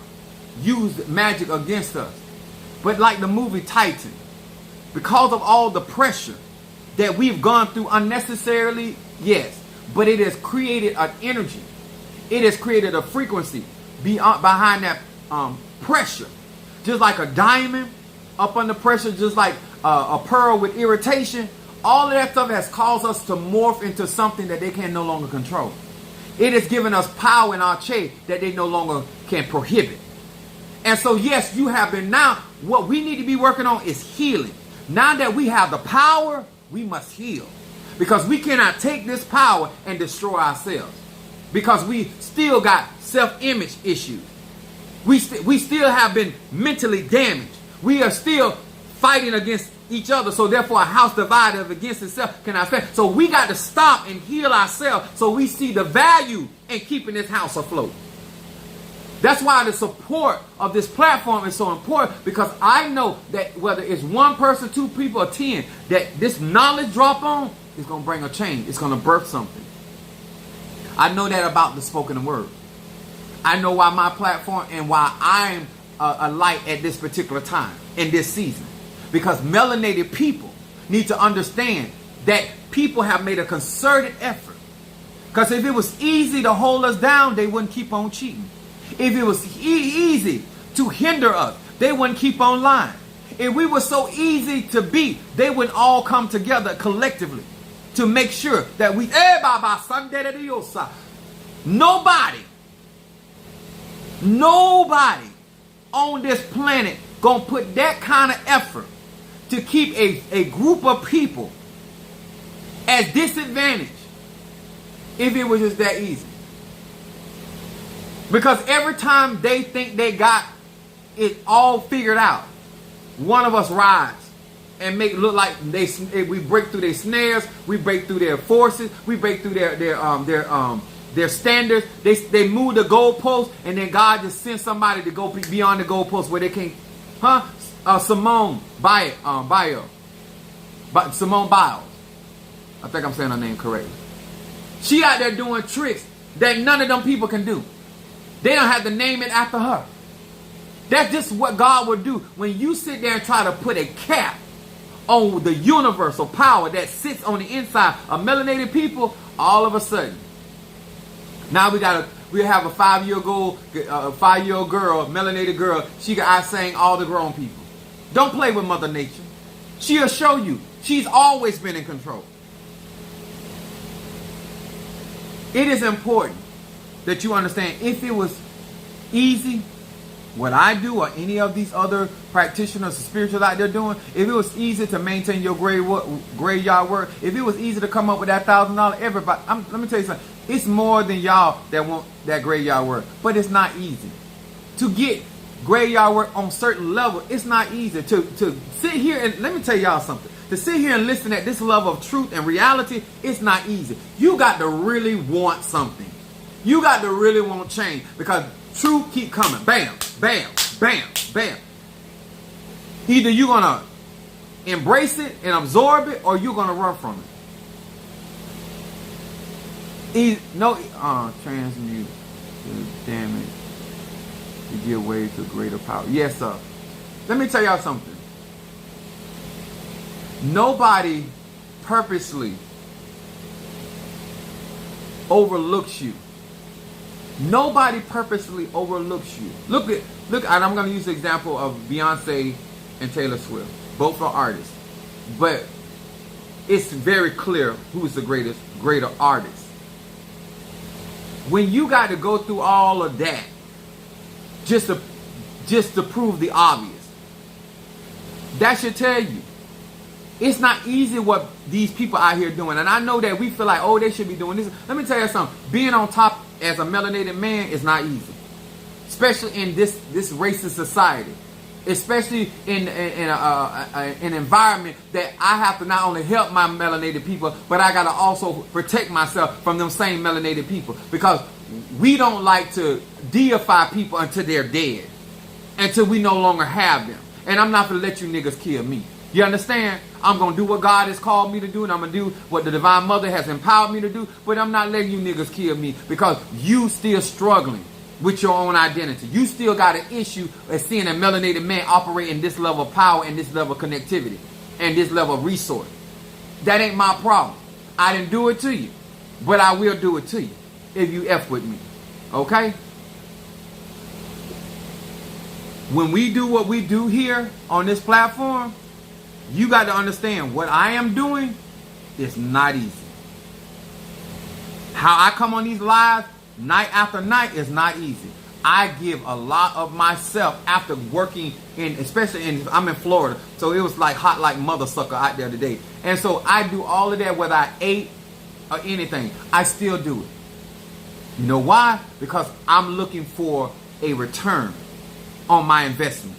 Speaker 1: used magic against us. But like the movie Titan, because of all the pressure that we've gone through unnecessarily, yes, but it has created an energy. It has created a frequency behind that pressure. Just like a diamond up under pressure, just like a pearl with irritation. All of that stuff has caused us to morph into something that they can no longer control. It has given us power in our chain that they no longer can prohibit. And so, yes, you have been. Now, what we need to be working on is healing. Now that we have the power, we must heal. Because we cannot take this power and destroy ourselves. Because we still got self-image issues. We still have been mentally damaged. We are still fighting against each other. So therefore, a house divided against itself cannot stand. So we got to stop and heal ourselves so we see the value in keeping this house afloat. That's why the support of this platform is so important, because I know that whether it's one person, two people, or 10, that this knowledge drop on is going to bring a change. It's going to birth something. I know that about the spoken word. I know why my platform and why I'm a light at this particular time in this season. Because melanated people need to understand that people have made a concerted effort. Because if it was easy to hold us down, they wouldn't keep on cheating. If it was easy to hinder us, they wouldn't keep on lying. If we were so easy to beat, they would all come together collectively to make sure that we... Nobody on this planet gonna put that kind of effort to keep a group of people at disadvantage if it was just that easy. Because every time they think they got it all figured out, one of us rise and make it look like we break through their snares, we break through their forces, we break through their standards. They move the goalpost, and then God just sends somebody to go beyond the goalpost where they can't. Simone Biles. Simone Biles. I think I'm saying her name correctly. She out there doing tricks that none of them people can do. They don't have to name it after her. That's just what God will do when you sit there and try to put a cap on the universal power that sits on the inside of melanated people. All of a sudden, now we have a 5-year-old girl, melanated girl. She can outsing all the grown people. Don't play with Mother Nature. She'll show you. She's always been in control. It is important that you understand, if it was easy, what I do or any of these other practitioners, spirituals out there doing, if it was easy to maintain your graveyard work, if it was easy to come up with that $1,000, everybody, let me tell you something. It's more than y'all that want that graveyard work, but it's not easy to get graveyard work on certain level. It's not easy to sit here and let me tell y'all something. To sit here and listen at this level of truth and reality, it's not easy. You got to really want something. You got to really want change, because truth keep coming. Bam, bam, bam, bam. Either you're going to embrace it and absorb it, or you're going to run from it. Transmute the damage to give way to greater power. Yes, sir. Let me tell y'all something. Nobody purposely overlooks you. Nobody purposely overlooks you. Look, and I'm going to use the example of Beyonce and Taylor Swift. Both are artists. But it's very clear who's the greater artist. When you got to go through all of that just to prove the obvious, that should tell you it's not easy what these people out here doing. And I know that we feel like, oh, they should be doing this. Let me tell you something. Being on top as a melanated man is not easy, especially in this racist society, especially in an environment that I have to not only help my melanated people, but I got to also protect myself from them same melanated people, because we don't like to deify people until they're dead, until we no longer have them. And I'm not going to let you niggas kill me. You understand? I'm going to do what God has called me to do, and I'm going to do what the Divine Mother has empowered me to do, but I'm not letting you niggas kill me, because you still struggling with your own identity. You still got an issue of seeing a melanated man operate in this level of power and this level of connectivity and this level of resource. That ain't my problem. I didn't do it to you, but I will do it to you if you F with me. Okay? When we do what we do here on this platform, you got to understand what I am doing is not easy. How I come on these lives night after night is not easy. I give a lot of myself after working I'm in Florida, so it was like hot like mother sucker out there today. And so I do all of that whether I ate or anything. I still do it. You know why? Because I'm looking for a return on my investment.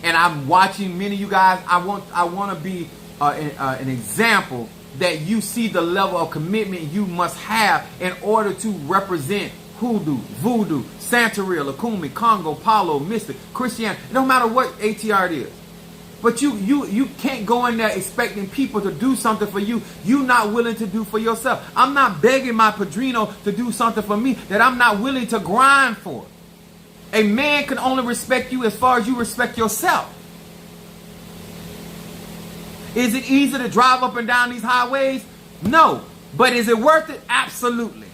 Speaker 1: And I'm watching many of you guys. I want to be an example that you see the level of commitment you must have in order to represent hoodoo, voodoo, Santeria, Lakumi, Congo, Palo, Mystic, Christianity. No matter what ATR it is. But you can't go in there expecting people to do something for you you're not willing to do for yourself. I'm not begging my padrino to do something for me that I'm not willing to grind for. A man can only respect you as far as you respect yourself. Is it easy to drive up and down these highways? No. But is it worth it? Absolutely.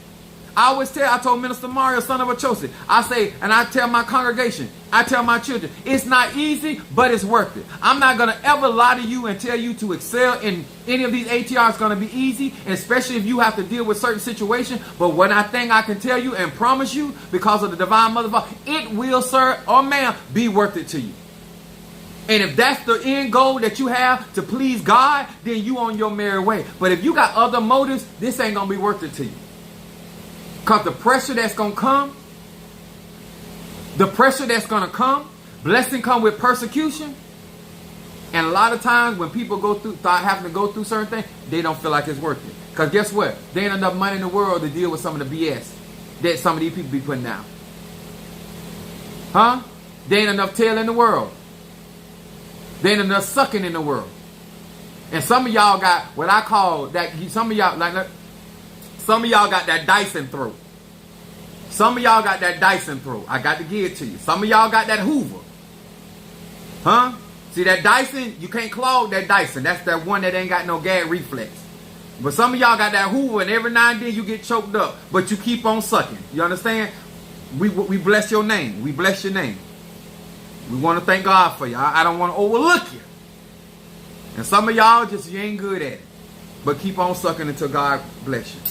Speaker 1: I told Minister Mario, son of Achosi, I tell my congregation, I tell my children, it's not easy, but it's worth it. I'm not going to ever lie to you and tell you to excel in any of these ATRs is going to be easy, especially if you have to deal with certain situations. But what I think I can tell you and promise you, because of the Divine Mother, it will, sir or ma'am, be worth it to you. And if that's the end goal that you have, to please God, then you on your merry way. But if you got other motives, this ain't going to be worth it to you. Because the pressure that's going to come, blessing come with persecution. And a lot of times when people start having to go through certain things, they don't feel like it's worth it. Because guess what? There ain't enough money in the world to deal with some of the BS that some of these people be putting down. Huh? There ain't enough tail in the world. There ain't enough sucking in the world. And some of y'all got what I call that, some of y'all got that Dyson throat. Some of y'all got that Dyson throat. I got to give it to you. Some of y'all got that Hoover. Huh? See that Dyson? You can't clog that Dyson. That's that one that ain't got no gag reflex. But some of y'all got that Hoover, and every now and then you get choked up, but you keep on sucking. You understand? We bless your name. We bless your name. We want to thank God for you. I don't want to overlook you. And some of y'all just, you ain't good at it. But keep on sucking until God bless you.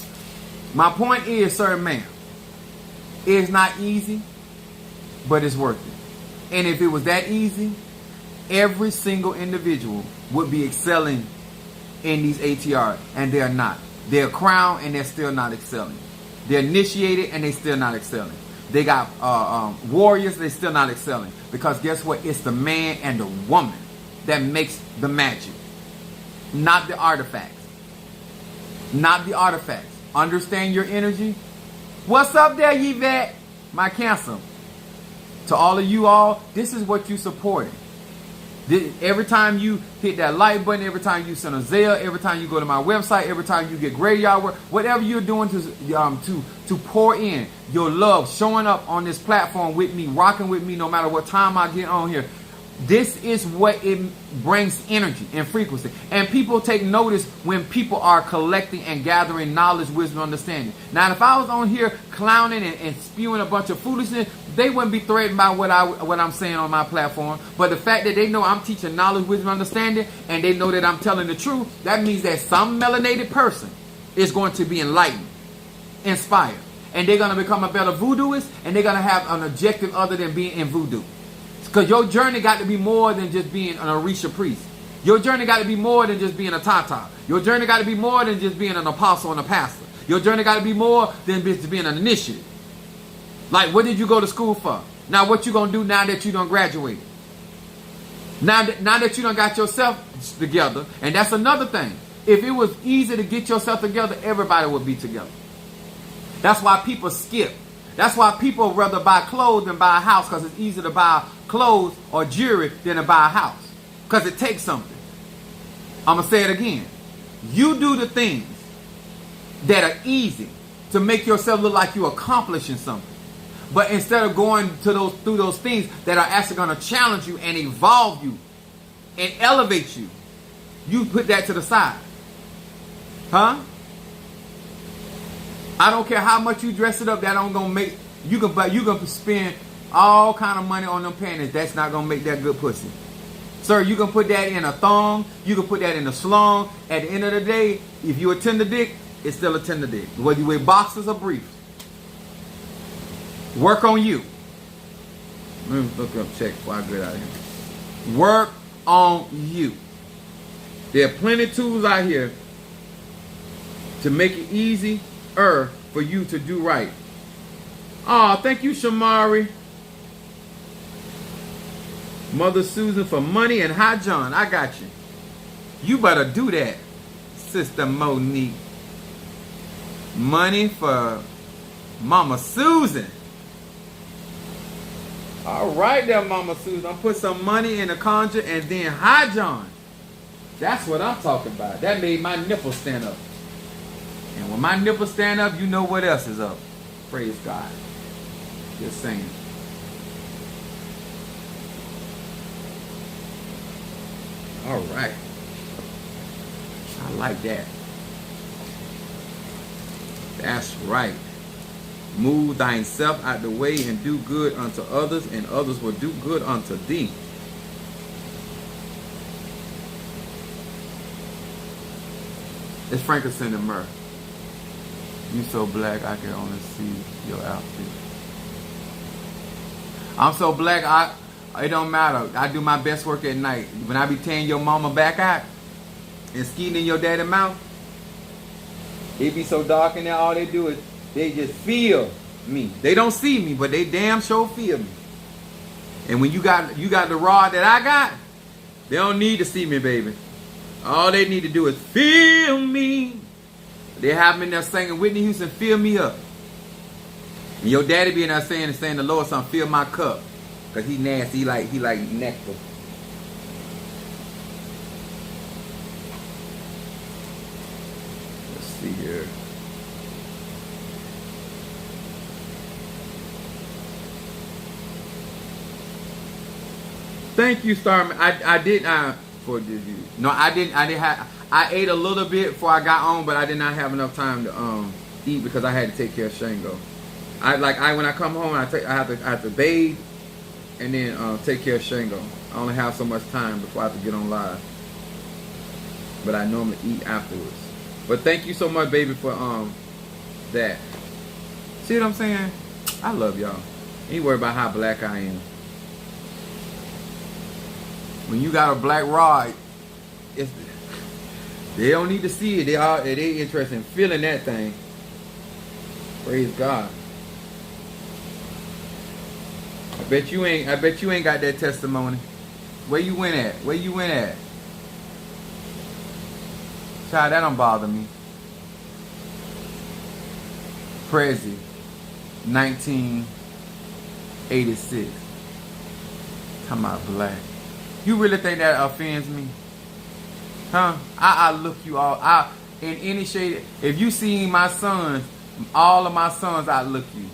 Speaker 1: My point is, sir, ma'am, it's not easy, but it's worth it. And if it was that easy, every single individual would be excelling in these ATRs, and they're not. They're crowned, and they're still not excelling. They're initiated, and they're still not excelling. They got warriors, they're still not excelling. Because guess what? It's the man and the woman that makes the magic, not the artifacts. Not the artifacts. Understand your energy. What's up there, Yvette? My Cancer. To all of you all, this is what you supporting. Every time you hit that like button, every time you send a Zelle, every time you go to my website, every time you get graveyard work, whatever you're doing to pour in your love, showing up on this platform with me, rocking with me, no matter what time I get on here. This is what it brings energy and frequency. And people take notice when people are collecting and gathering knowledge, wisdom, understanding. Now, if I was on here clowning and spewing a bunch of foolishness, they wouldn't be threatened by what I'm saying on my platform. But the fact that they know I'm teaching knowledge, wisdom, understanding, and they know that I'm telling the truth, that means that some melanated person is going to be enlightened, inspired. And they're going to become a better voodooist, and they're going to have an objective other than being in voodoo. Because your journey got to be more than just being an Orisha priest. Your journey got to be more than just being a Tata. Your journey got to be more than just being an apostle and a pastor. Your journey got to be more than just being an initiate. Like, what did you go to school for? Now, what you going to do now that you done graduated? Now that you done got yourself together, and that's another thing. If it was easy to get yourself together, everybody would be together. That's why people skip. That's why people rather buy clothes than buy a house, because it's easier to buy clothes or jewelry than to buy a house. Because it takes something. I'm going to say it again. You do the things that are easy to make yourself look like you're accomplishing something. But instead of going through those things that are actually going to challenge you and evolve you and elevate you, you put that to the side. Huh? I don't care how much you dress it up, that ain't gonna make you can spend all kind of money on them panties. That's not gonna make that good pussy. Sir, you can put that in a thong, you can put that in a slung. At the end of the day, if you a tender dick, it's still a tender dick. Whether you wear boxers or briefs. Work on you. Let me look up, check before I get out of here. Work on you. There are plenty of tools out here to make it easy for you to do right. Oh, thank you, Shamari. Mother Susan for money and Hi John. I got you. You better do that, Sister Monique. Money for Mama Susan. All right there, Mama Susan. I'll put some money in the conjure and then Hi John. That's what I'm talking about. That made my nipples stand up. And when my nipples stand up, you know what else is up. Praise God. Just saying. All right. I like that. That's right. Move thyself out the way and do good unto others, and others will do good unto thee. It's frankincense and myrrh. You so black I can only see your outfit. I'm so black it don't matter. I do my best work at night. When I be tearing your mama back out and skeeting in your daddy mouth, it be so dark in there, all they do is they just feel me. They don't see me, but they damn sure feel me. And when you got the rod that I got, they don't need to see me, baby. All they need to do is feel me. They have me in there singing Whitney Houston, fill me up. And your daddy be in there saying the Lord, son, fill my cup. Because he nasty, he like nectar. Let's see here. Thank you, Starman. I did not for did you? No, I didn't. I didn't have. I ate a little bit before I got on, but I did not have enough time to eat because I had to take care of Shango. When I come home, I have to bathe and then take care of Shango. I only have so much time before I have to get on live, but I normally eat afterwards. But thank you so much, baby, for that. See what I'm saying? I love y'all. Ain't worry about how black I am. When you got a black rod, they don't need to see it. They interested in feeling that thing. Praise God. I bet you ain't got that testimony. Where you went at? Where you went at? Child, that don't bother me. Prezi, 1986. Talking about black. You really think that offends me? Huh? I look you all. In any shade. If you see my sons, all of my sons, I look you.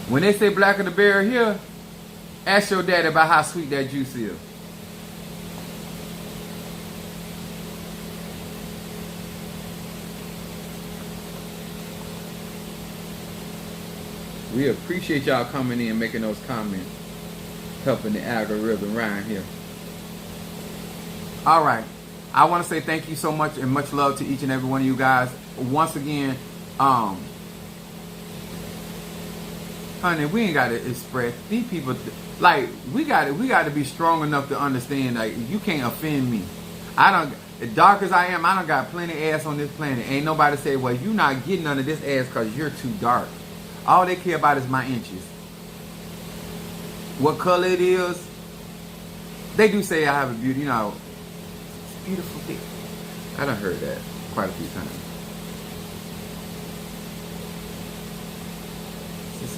Speaker 1: When they say black of the berry here, ask your daddy about how sweet that juice is. We appreciate y'all coming in and making those comments. Helping the algorithm around here. All right. I want to say thank you so much and much love to each and every one of you guys. Once again, honey, we ain't got to express. These people, like, we got to be strong enough to understand, like, you can't offend me. As dark as I am, I done got plenty of ass on this planet. Ain't nobody say, well, you not getting none of this ass because you're too dark. All they care about is my inches. What color it is. They do say I have a beauty, beautiful dick. I done heard that quite a few times.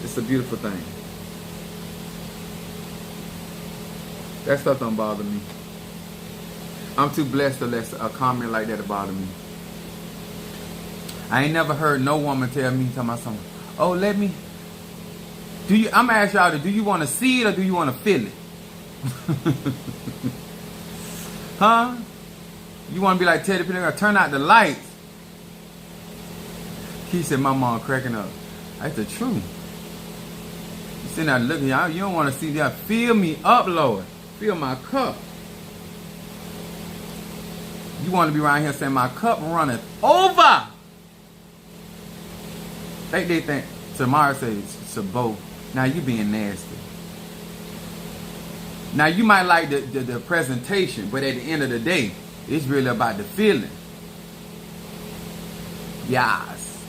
Speaker 1: It's a beautiful thing. That stuff don't bother me. I'm too blessed to let a comment like that to bother me. I ain't never heard no woman tell me, tell my son, oh, let me. I'm gonna ask y'all, do you want to see it or do you want to feel it? Huh? You want to be like Teddy Pendergrass, turn out the lights. He said, my mom cracking up. That's the truth. You sitting there looking, y'all, you don't want to see that. Fill me up, Lord. Fill my cup. You want to be around here saying, my cup runneth over. They think, Tamara says, Sabo. Now you being nasty. Now you might like the presentation, but at the end of the day, it's really about the feeling. Yes.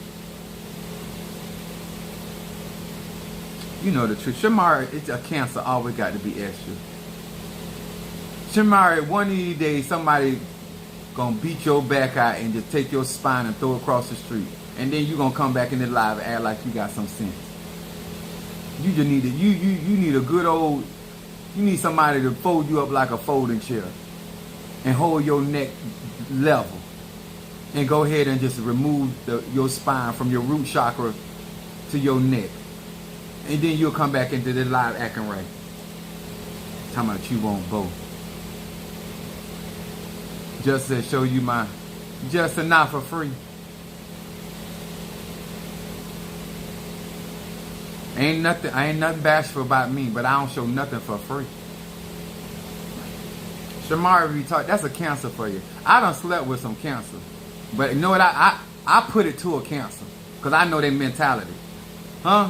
Speaker 1: You know the truth. Shamari, it's a cancer, always got to be extra. Shamari, one of these days, somebody gonna beat your back out and just take your spine and throw it across the street. And then you gonna come back in the live and act like you got some sense. You just need you need a good old, you need somebody to fold you up like a folding chair and hold your neck level and go ahead and just remove your spine from your root chakra to your neck, and then you'll come back into the live acting right. Talking about you won't both. Just to show you my, just enough for free. Ain't nothing bashful about me, but I don't show nothing for free. Shamari retard, that's a cancer for you. I done slept with some cancer. But you know what, I put it to a cancer. Because I know their mentality. Huh?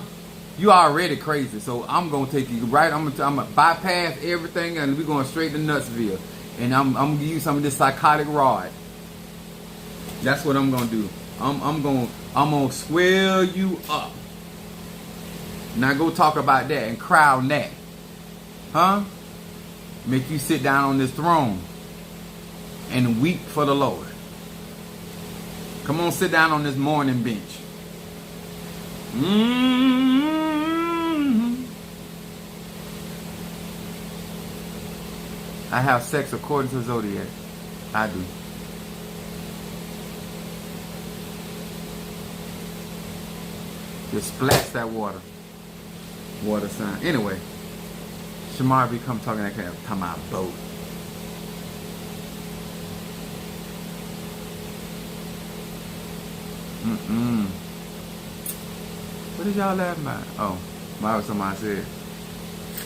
Speaker 1: You already crazy, so I'm going to take you right, I'm going to bypass everything and we're going straight to Nutsville. And I'm going to give you some of this psychotic rod. That's what I'm going to do. I'm going to swell you up. Now go talk about that and crowd that. Huh? Make you sit down on this throne and weep for the Lord. Come on, sit down on this mourning bench. I have sex according to Zodiac. I do. Just splash that water. Water sign. Anyway, Shamar become talking that kind of talking about boat. What did y'all laughing at? Oh, why was somebody said.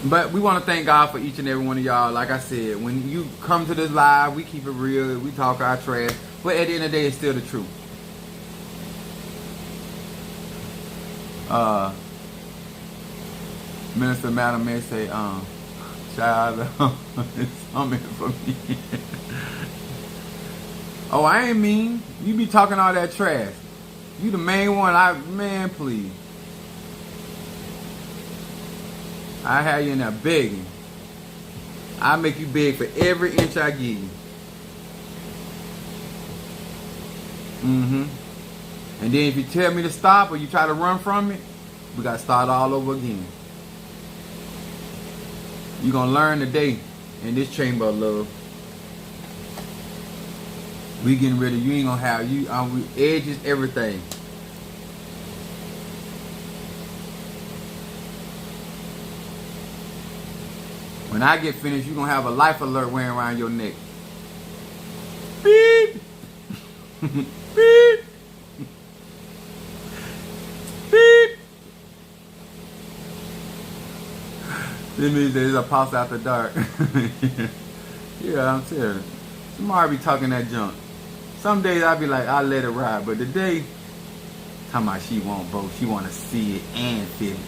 Speaker 1: But we want to thank God for each and every one of y'all. Like I said, when you come to this live, we keep it real. We talk our trash. But at the end of the day, it's still the truth. Minister Madam may say, child, it's something for me. Oh, I ain't mean. You be talking all that trash. You the main one. Man, please. I have you in there begging. I make you beg for every inch I give you. And then if you tell me to stop or you try to run from it, we got to start all over again. You're going to learn today in this chamber of love. We getting rid of you. Ain't going to have you. Edges, everything. When I get finished, you're going to have a life alert wearing around your neck. Beep. Beep. Beep. This means there's a pause after dark. Yeah, I'm serious. Tomorrow I be talking that junk. Some days I be like, I'll let it ride. But today, talking about she want both. She want to see it and feel it.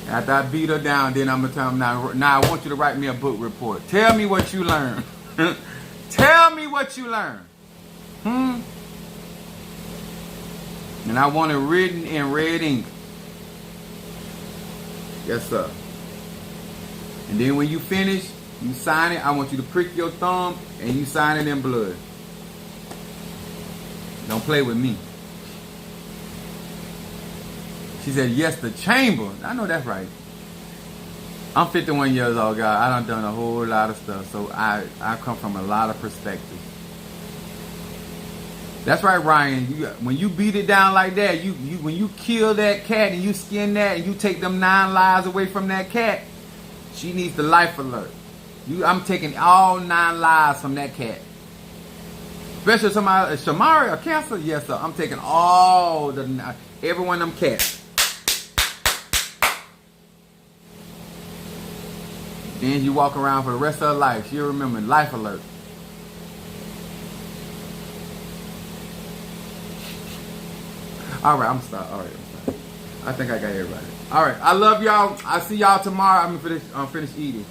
Speaker 1: After I beat her down, then I'm going to tell them, now I want you to write me a book report. Tell me what you learned. Tell me what you learned. And I want it written in red ink. Yes, sir. And then when you finish, you sign it. I want you to prick your thumb and you sign it in blood. Don't play with me. She said, yes, the chamber. I know that's right. I'm 51 years old, guys. I done a whole lot of stuff. So I come from a lot of perspectives. That's right, Ryan. When you beat it down like that, when you kill that cat and you skin that and you take them 9 lives away from that cat, she needs the life alert. I'm taking all 9 lives from that cat. Especially somebody, Shamari or cancer. Yes, sir. I'm taking every one of them cats. Then you walk around for the rest of her life. She'll remember life alert. All right, I'm sorry. All right, I think I got everybody. All right, I love y'all. I see y'all tomorrow. I'm gonna finish eating.